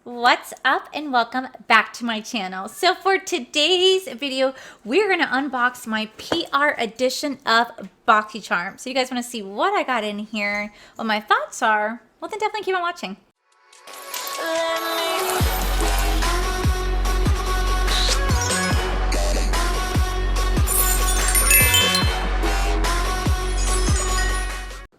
What's up and welcome back to my channel. So for today's video, we're going to unbox my PR edition of Boxycharm. So you guys want to see what I got in here, what my thoughts are, well then definitely keep on watching.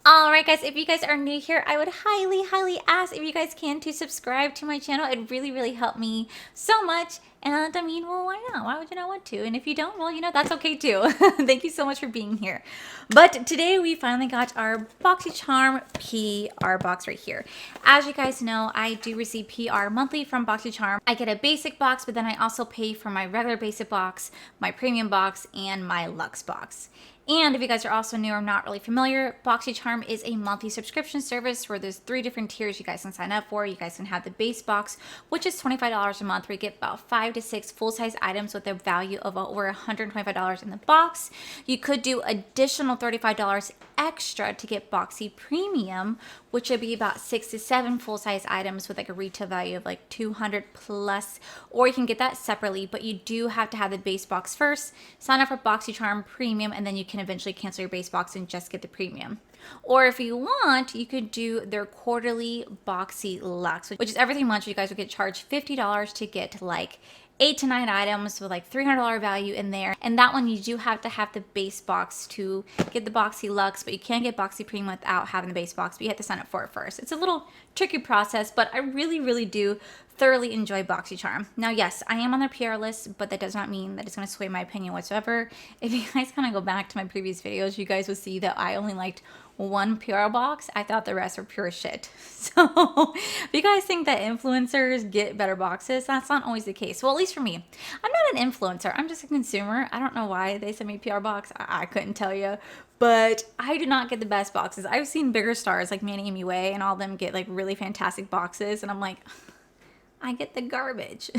Alright guys, if you guys are new here, I would highly ask if you guys can to subscribe to my channel. It really helped me so much. And I mean, well, why not? Why would you not want to? And if you don't, well, you know, that's okay too. Thank you so much for being here. But today we finally got our Boxycharm PR box right here. As you guys know, I do receive PR monthly from Boxycharm. I get a basic box, but then I also pay for my regular basic box, my premium box, and my luxe box. And if you guys are also new or not really familiar, Boxycharm is a monthly subscription service where there's 3 different tiers you guys can sign up for. You guys can have the base box, which is $25 a month, where you get about 5 to 6 full-size items with a value of over $125 in the box. You could do additional $35 extra to get Boxypremium, which would be about 6 to 7 full-size items with like a retail value of like 200 plus, or you can get that separately, but you do have to have the base box first, sign up for Boxycharm Premium, and then you can eventually cancel your base box and just get the premium. Or if you want, you could do their quarterly Boxy Luxe, which is every 3 months you guys will get charged $50 to get like 8 to 9 items with like $300 value in there. And that one you do have to have the base box to get the Boxy Luxe, but you can't get Boxypremium without having the base box, but you have to sign up for it first. It's a little tricky process, but I really do thoroughly enjoy Boxycharm. Now, yes, I am on their PR list, but that does not mean that it's going to sway my opinion whatsoever. If you guys kind of go back to my previous videos, you guys will see that I only liked one PR box. I thought the rest were pure shit. So if you guys think that influencers get better boxes, that's not always the case. Well, at least for me. I'm not an influencer. I'm just a consumer. I don't know why they sent me a PR box. I couldn't tell you. But I do not get the best boxes. I've seen bigger stars like Manny Amy Way and all of them get like really fantastic boxes. And I'm like, I get the garbage.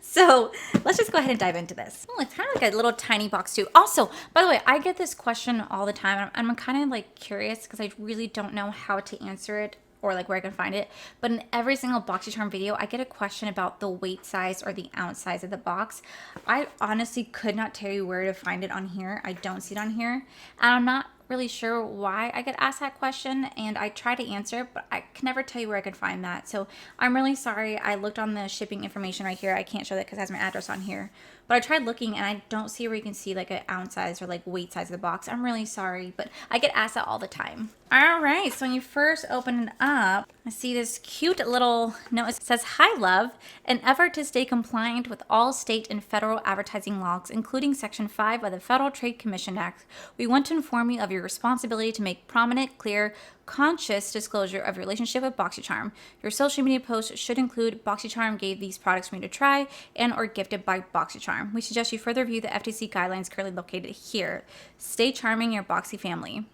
So let's just go ahead and dive into this. Oh, it's kind of like a little tiny box too. Also, by the way, I get this question all the time. I'm kind of like curious because I really don't know how to answer it or like where I can find it. But in every single Boxycharm video, I get a question about the weight size or the ounce size of the box. I honestly could not tell you where to find it on here. I don't see it on here. And I'm not really sure why I get asked that question, and I try to answer it, but I can never tell you where I could find that. So I'm really sorry. I looked on the shipping information right here. I can't show that because it has my address on here, but I tried looking and I don't see where you can see like an ounce size or like weight size of the box. I'm really sorry, but I get asked that all the time. All right, so when you first open it up, I see this cute little note. It says, "Hi, love. An effort to stay compliant with all state and federal advertising laws, including Section 5 of the Federal Trade Commission Act, we want to inform you of your responsibility to make prominent, clear, conscious disclosure of your relationship with Boxycharm. Your social media posts should include Boxycharm gave these products for you to try and or gifted by Boxycharm. We suggest you further review the FTC guidelines currently located here. Stay charming, your Boxy family."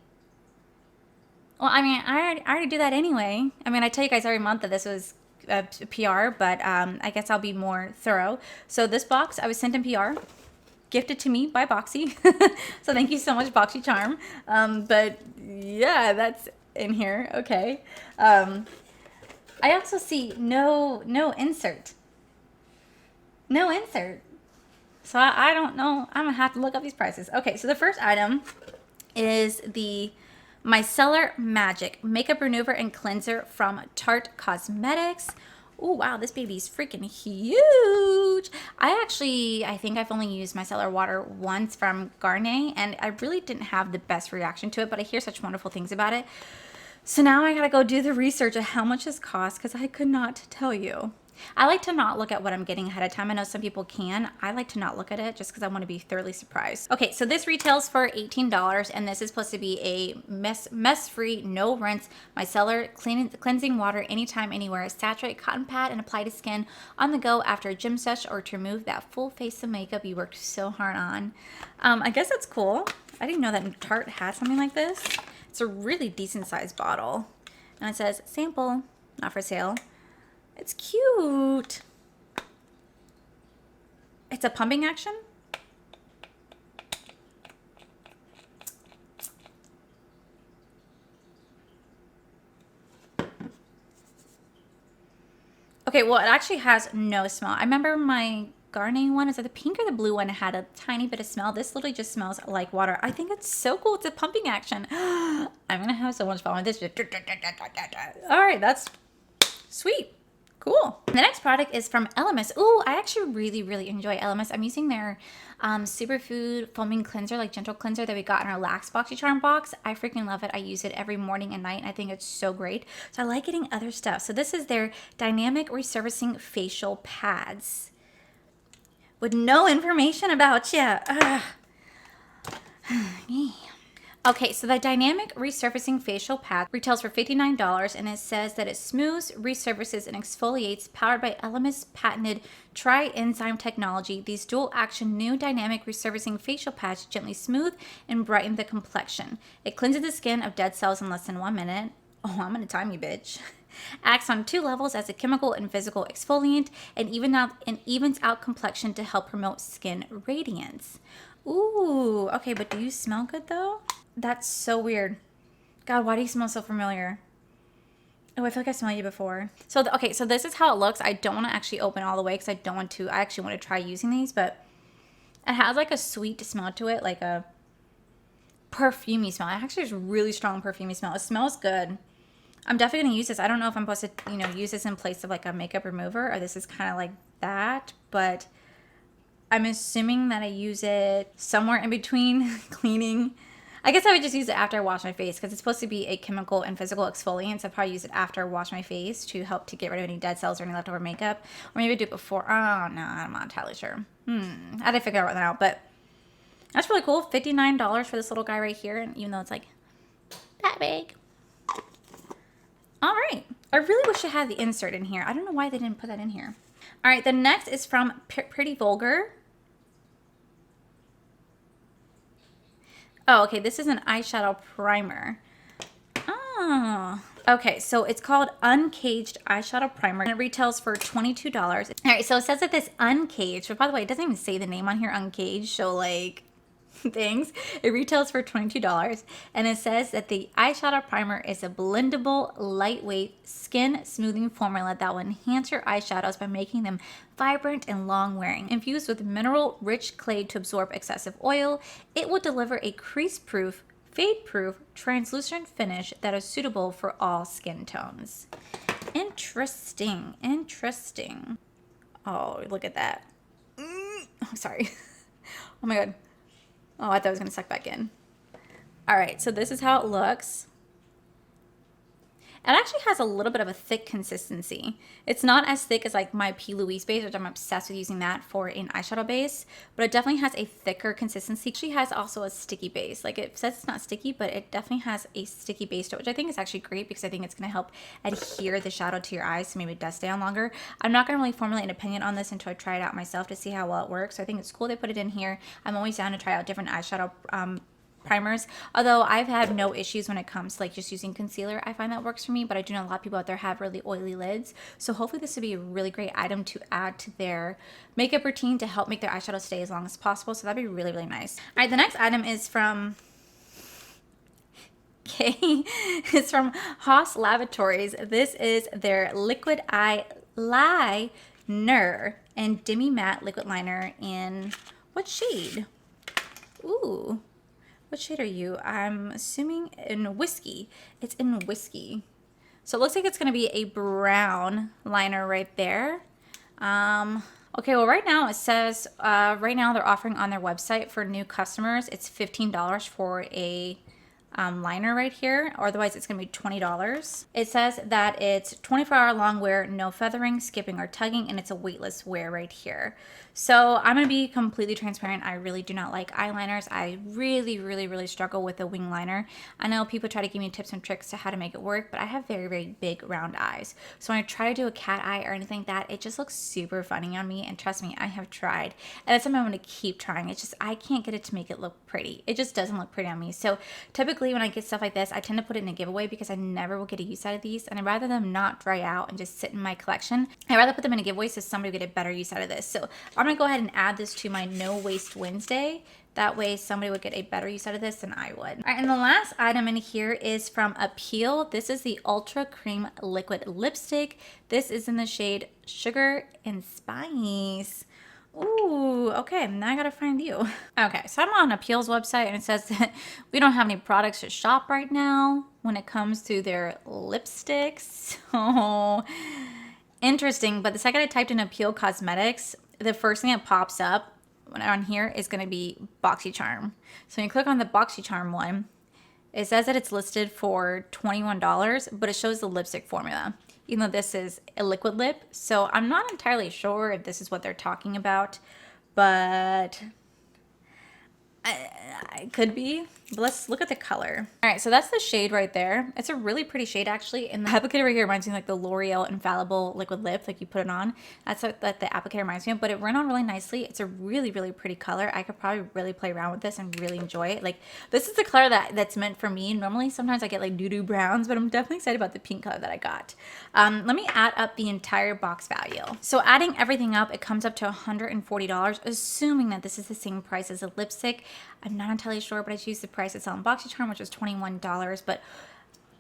Well, I mean, I already do that anyway. I mean, I tell you guys every month that this was PR, but I guess I'll be more thorough. So this box, I was sent in PR, gifted to me by Boxy. So thank you so much, Boxycharm. But yeah, that's in here. Okay. I also see no insert. No insert. So I don't know. I'm going to have to look up these prices. Okay, so the first item is the Micellar Magic Makeup Remover and Cleanser from Tarte Cosmetics. Oh, wow, this baby's freaking huge. I think I've only used micellar water once from Garnier, and I really didn't have the best reaction to it, but I hear such wonderful things about it. So now I gotta go do the research of how much this costs because I could not tell you. I like to not look at what I'm getting ahead of time. I know some people can. I like to not look at it just because I want to be thoroughly surprised. Okay, so this retails for $18, and this is supposed to be a mess-free, no rinse, micellar cleansing water anytime, anywhere. Saturate cotton pad and apply to skin on the go after a gym sesh or to remove that full face of makeup you worked so hard on. I guess that's cool. I didn't know that Tarte had something like this. It's a really decent sized bottle. And it says, sample, not for sale. It's cute. It's a pumping action. Okay, well, it actually has no smell. I remember my gardening one, is it the pink or the blue one, had a tiny bit of smell. This literally just smells like water. I think it's so cool. It's a pumping action. I'm gonna have so much fun with this. All right, that's sweet. Cool. The next product is from Elemis. Ooh, I actually really enjoy Elemis. I'm using their superfood foaming cleanser, like gentle cleanser that we got in our last Boxycharm box. I freaking love it. I use it every morning and night. I think it's so great. So I like getting other stuff. So this is their dynamic resurfacing facial pads with no information about you. Okay, so the Dynamic Resurfacing Facial Pad retails for $59, and it says that it smooths, resurfaces, and exfoliates, powered by Elemis' patented tri-enzyme technology. These dual-action new dynamic resurfacing facial pads gently smooth and brighten the complexion. It cleanses the skin of dead cells in less than 1 minute. Oh, I'm gonna time you, bitch. Acts on 2 levels as a chemical and physical exfoliant, and evens out complexion to help promote skin radiance. Ooh, okay, but do you smell good though? That's so weird. God, why do you smell so familiar? Oh, I feel like I smelled you before. So, okay, so this is how it looks. I don't want to actually open all the way because I actually want to try using these, but it has like a sweet smell to it, like a perfumey smell. It actually has really strong perfumey smell. It smells good. I'm definitely going to use this. I don't know if I'm supposed to, use this in place of like a makeup remover, or this is kind of like that, but I'm assuming that I use it somewhere in between cleaning. I guess I would just use it after I wash my face because it's supposed to be a chemical and physical exfoliant. So I'd probably use it after I wash my face to help to get rid of any dead cells or any leftover makeup. Or maybe do it before. Oh, no, I'm not entirely sure. I had to figure that out. But that's really cool. $59 for this little guy right here. And even though it's like that big. All right. I really wish I had the insert in here. I don't know why they didn't put that in here. All right. The next is from Pretty Vulgar. Oh, okay, this is an eyeshadow primer. Oh, okay, so it's called Uncaged Eyeshadow Primer, and it retails for $22. All right, so it says that this Uncaged, but by the way, it doesn't even say the name on here, Uncaged, so like, things. It retails for $22, and it says that the eyeshadow primer is a blendable, lightweight, skin smoothing formula that will enhance your eyeshadows by making them vibrant and long-wearing. Infused with mineral-rich clay to absorb excessive oil, it will deliver a crease-proof, fade-proof, translucent finish that is suitable for all skin tones. Interesting. Oh, look at that. Oh, sorry. Oh my god. Oh, I thought it was going to suck back in. All right, so this is how it looks. It actually has a little bit of a thick consistency. It's not as thick as like my P. Louise base, which I'm obsessed with using that for an eyeshadow base, but it definitely has a thicker consistency. It actually has also a sticky base. Like it says it's not sticky, but it definitely has a sticky base to it, which I think is actually great because I think it's going to help adhere the shadow to your eyes so maybe it does stay on longer. I'm not going to really formulate an opinion on this until I try it out myself to see how well it works. So I think it's cool they put it in here. I'm always down to try out different eyeshadow primers, although I've had no issues when it comes to like just using concealer. I find that works for me, but I do know a lot of people out there have really oily lids, so hopefully this would be a really great item to add to their makeup routine to help make their eyeshadow stay as long as possible. So that'd be really nice. All right, the next item is from it's from Haus Laboratories. This is their liquid eyeliner and demi matte liquid liner in what shade? Ooh. What shade are you? I'm assuming in Whiskey. It's in Whiskey. So it looks like it's going to be a brown liner right there. Okay, well right now it says, right now they're offering on their website for new customers, it's $15 for a liner right here. Otherwise it's going to be $20. It says that it's 24-hour long wear, no feathering, skipping, or tugging, and it's a weightless wear right here. So I'm going to be completely transparent. I really do not like eyeliners. I really struggle with a wing liner. I know people try to give me tips and tricks to how to make it work, but I have very big round eyes. So when I try to do a cat eye or anything like that, it just looks super funny on me. And trust me, I have tried. And it's something I'm going to keep trying. It's just, I can't get it to make it look pretty. It just doesn't look pretty on me. So typically typically when I get stuff like this, I tend to put it in a giveaway because I never will get a use out of these. And I'd rather them not dry out and just sit in my collection. I'd rather put them in a giveaway so somebody will get a better use out of this. So I'm going to go ahead and add this to my No Waste Wednesday. That way somebody would get a better use out of this than I would. All right, and the last item in here is from Appeal. This is the Ultra Cream Liquid Lipstick. This is in the shade Sugar and Spice. Ooh, okay, now I gotta find you. Okay, so I'm on Appeal's website and it says that we don't have any products to shop right now when it comes to their lipsticks. So interesting, but the second I typed in Appeal Cosmetics, the first thing that pops up on here is going to be Boxycharm. So when you click on the Boxycharm one, it says that it's listed for $21, but it shows the lipstick formula, even though this is a liquid lip. So I'm not entirely sure if this is what they're talking about, but it could be. But let's look at the color. All right, so that's the shade right there. It's a really pretty shade actually. And the applicator right here reminds me of like the L'Oreal Infallible liquid lip, like you put it on. That's what the applicator reminds me of, but it ran on really nicely. It's a really, really pretty color. I could probably really play around with this and really enjoy it. Like this is the color that's meant for me. Normally, sometimes I get like doo-doo browns, but I'm definitely excited about the pink color that I got. Let me add up the entire box value. So adding everything up, it comes up to $140, assuming that this is the same price as a lipstick. I'm not entirely sure, but I choose the price it's on Boxycharm, which is $21, but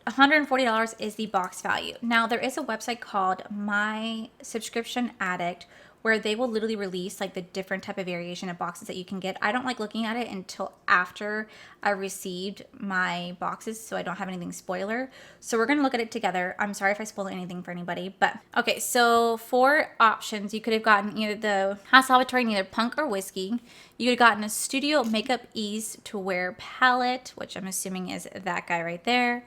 $140 is the box value. Now, there is a website called My Subscription Addict where they will literally release like the different type of variation of boxes that you can get. I don't like looking at it until after I received my boxes, so I don't have anything spoiler. So we're gonna look at it together. I'm sorry if I spoil anything for anybody, but okay, so for options, you could have gotten either the Haus Labs either Punk or Whiskey. You could have gotten a Studio Makeup Ease to Wear palette, which I'm assuming is that guy right there.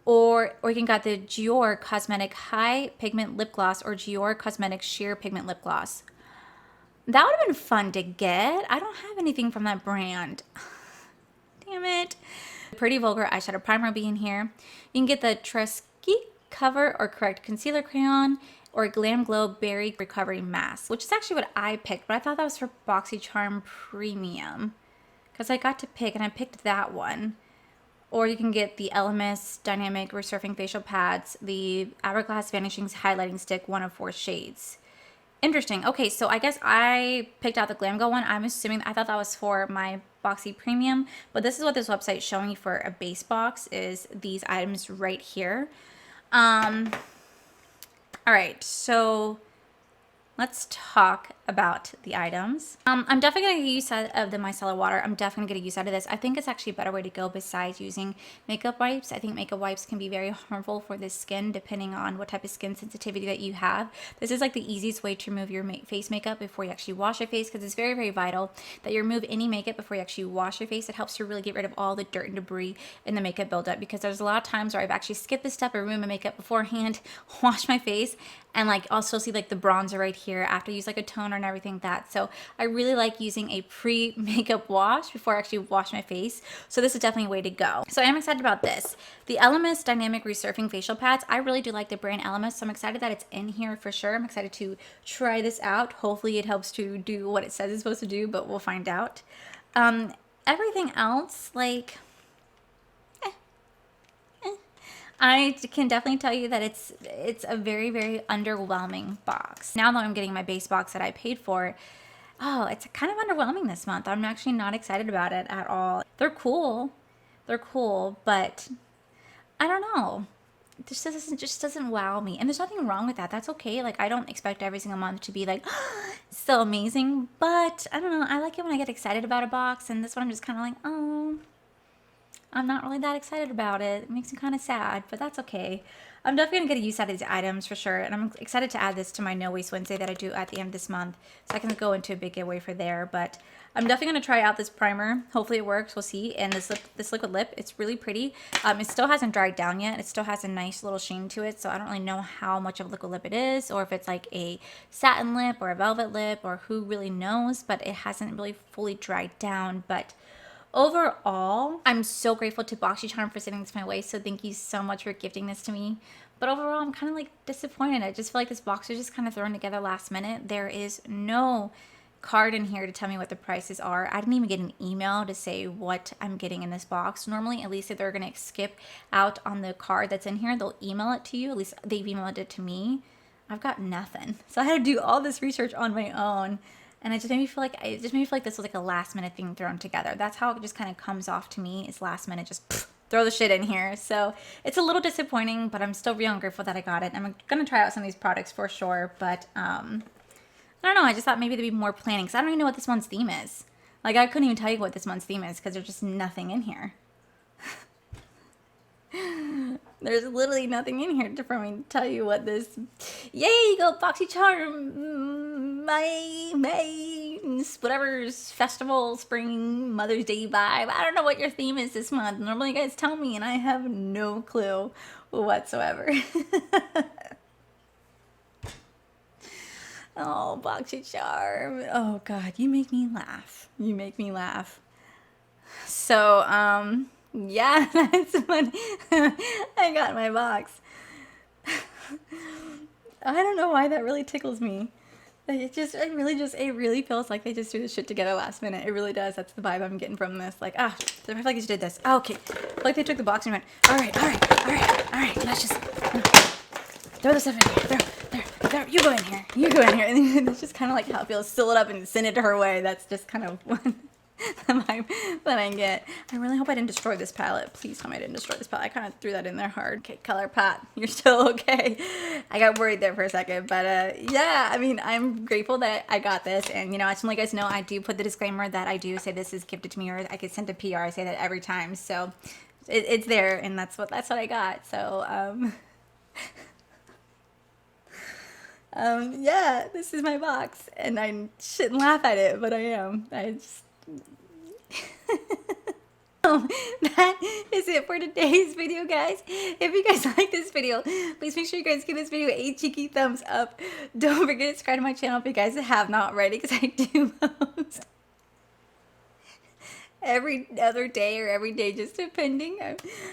Or you can got the Dior Cosmetic High Pigment Lip Gloss or Dior Cosmetic Sheer Pigment Lip Gloss. That would have been fun to get. I don't have anything from that brand. Damn it. Pretty Vulgar Eyeshadow Primer will be in here. You can get the Tresky Cover or Correct Concealer Crayon or Glam Glow Berry Recovery Mask, which is actually what I picked, but I thought that was for Boxycharm Premium because I got to pick and I picked that one. Or you can get the Elemis Dynamic Resurfing Facial Pads, the Hourglass Vanishing Highlighting Stick, 1 of 4 shades. Interesting. Okay, so I guess I picked out the Glam Glow one. I'm assuming, I thought that was for my Boxypremium, but this is what this website is showing me for a base box is these items right here. All right, so let's talk about the items. I'm definitely going to get use out of the micellar water. I'm definitely going to get a use out of this. I think it's actually a better way to go besides using makeup wipes. I think makeup wipes can be very harmful for the skin depending on what type of skin sensitivity that you have. This is like the easiest way to remove your face makeup before you actually wash your face because it's very, very vital that you remove any makeup before you actually wash your face. It helps to really get rid of all the dirt and debris in the makeup buildup because there's a lot of times where I've actually skipped this step of removing my makeup beforehand, wash my face, and like I'll still see like the bronzer right here after I use like a toner and everything like that. So I really like using a pre-makeup wash before I actually wash my face. So this is definitely a way to go. So I am excited about this. The Elemis Dynamic Resurfing Facial Pads. I really do like the brand Elemis, so I'm excited that it's in here for sure. I'm excited to try this out. Hopefully it helps to do what it says it's supposed to do, but we'll find out. Everything else, like, I can definitely tell you that it's a very, very underwhelming box. Now that I'm getting my base box that I paid for, oh, it's kind of underwhelming this month. I'm actually not excited about it at all. They're cool, but I don't know. It just doesn't wow me. And there's nothing wrong with that. That's okay. Like, I don't expect every single month to be like, so amazing. But I don't know. I like it when I get excited about a box. And this one I'm just kind of like, oh, I'm not really that excited about it. It makes me kind of sad, but that's okay. I'm definitely going to get a use out of these items for sure. And I'm excited to add this to my No Waste Wednesday that I do at the end of this month. So I can go into a big giveaway for there. But I'm definitely going to try out this primer. Hopefully it works. We'll see. And this liquid lip, it's really pretty. It still hasn't dried down yet. It still has a nice little sheen to it. So I don't really know how much of a liquid lip it is, or if it's like a satin lip or a velvet lip, or who really knows. But it hasn't really fully dried down. But overall, I'm so grateful to Boxycharm for sending this my way, so thank you so much for gifting this to me. But overall, I'm kind of like disappointed. I just feel like this box was just kind of thrown together last minute. There is no card in here to tell me what the prices are. I didn't even get an email to say what I'm getting in this box. Normally, at least if they're going to skip out on the card that's in here, they'll email it to you. At least they've emailed it to me. I've got nothing. So I had to do all this research on my own. And it just made me feel like this was like a last minute thing thrown together. That's how it just kind of comes off to me, is last minute, just throw the shit in here. So it's a little disappointing, but I'm still real grateful that I got it. I'm gonna try out some of these products for sure, but I don't know. I just thought maybe there'd be more planning, because I don't even know what this month's theme is. Like, I couldn't even tell you what this month's theme is because there's just nothing in here. There's literally nothing in here for me to tell you what this... Yay, go Boxycharm May, whatever's festival, spring, Mother's Day vibe. I don't know what your theme is this month. Normally you guys tell me and I have no clue whatsoever. Oh, Boxycharm. Oh, God, you make me laugh. You make me laugh. So, yeah, that's when I got my box. I don't know why that really tickles me. It really feels like they just threw this shit together last minute. It really does. That's the vibe I'm getting from this. Like, I feel like they just did this. Oh, okay. I feel like they took the box and went, all right, let's just throw this stuff in here. There, you go in here. And it's just kind of like how it feels. Seal it up and send it to her way. That's just kind of what the vibe that I get. I really hope I didn't destroy this palette. Please tell me I didn't destroy this palette. I kind of threw that in there hard. Okay, Color Pot, you're still okay. I got worried there for a second, but yeah, I mean, I'm grateful that I got this. And, you know, I just want you guys to know, I do put the disclaimer that I do say this is gifted to me, or I get sent to PR. I say that every time. So it's there, and that's what I got. So, yeah, this is my box, and I shouldn't laugh at it, but I am. I just... That is it for today's video, guys. If you guys like this video, please make sure you guys give this video a cheeky thumbs up. Don't forget to subscribe to my channel if you guys have not already, because I do post every other day or every day, just depending.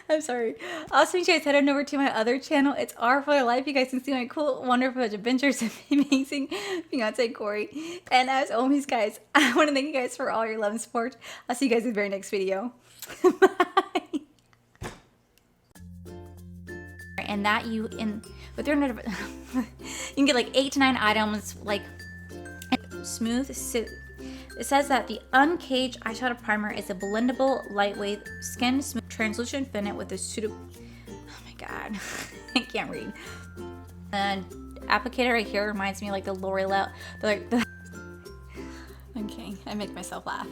I'm sorry. Also, you guys head on over to my other channel. It's Our For Life. You guys can see my cool, wonderful adventures of amazing fiance Corey. And as always, guys, I want to thank you guys for all your love and support. I'll see you guys in the very next video. Bye. And that you can get like 8 to 9 items, like smooth. It says that the Uncaged eyeshadow primer is a blendable, lightweight, skin smooth, translucent finish with a suitable... Oh my god, I can't read. And applicator right here reminds me of like the L'Oreal, Okay, I make myself laugh.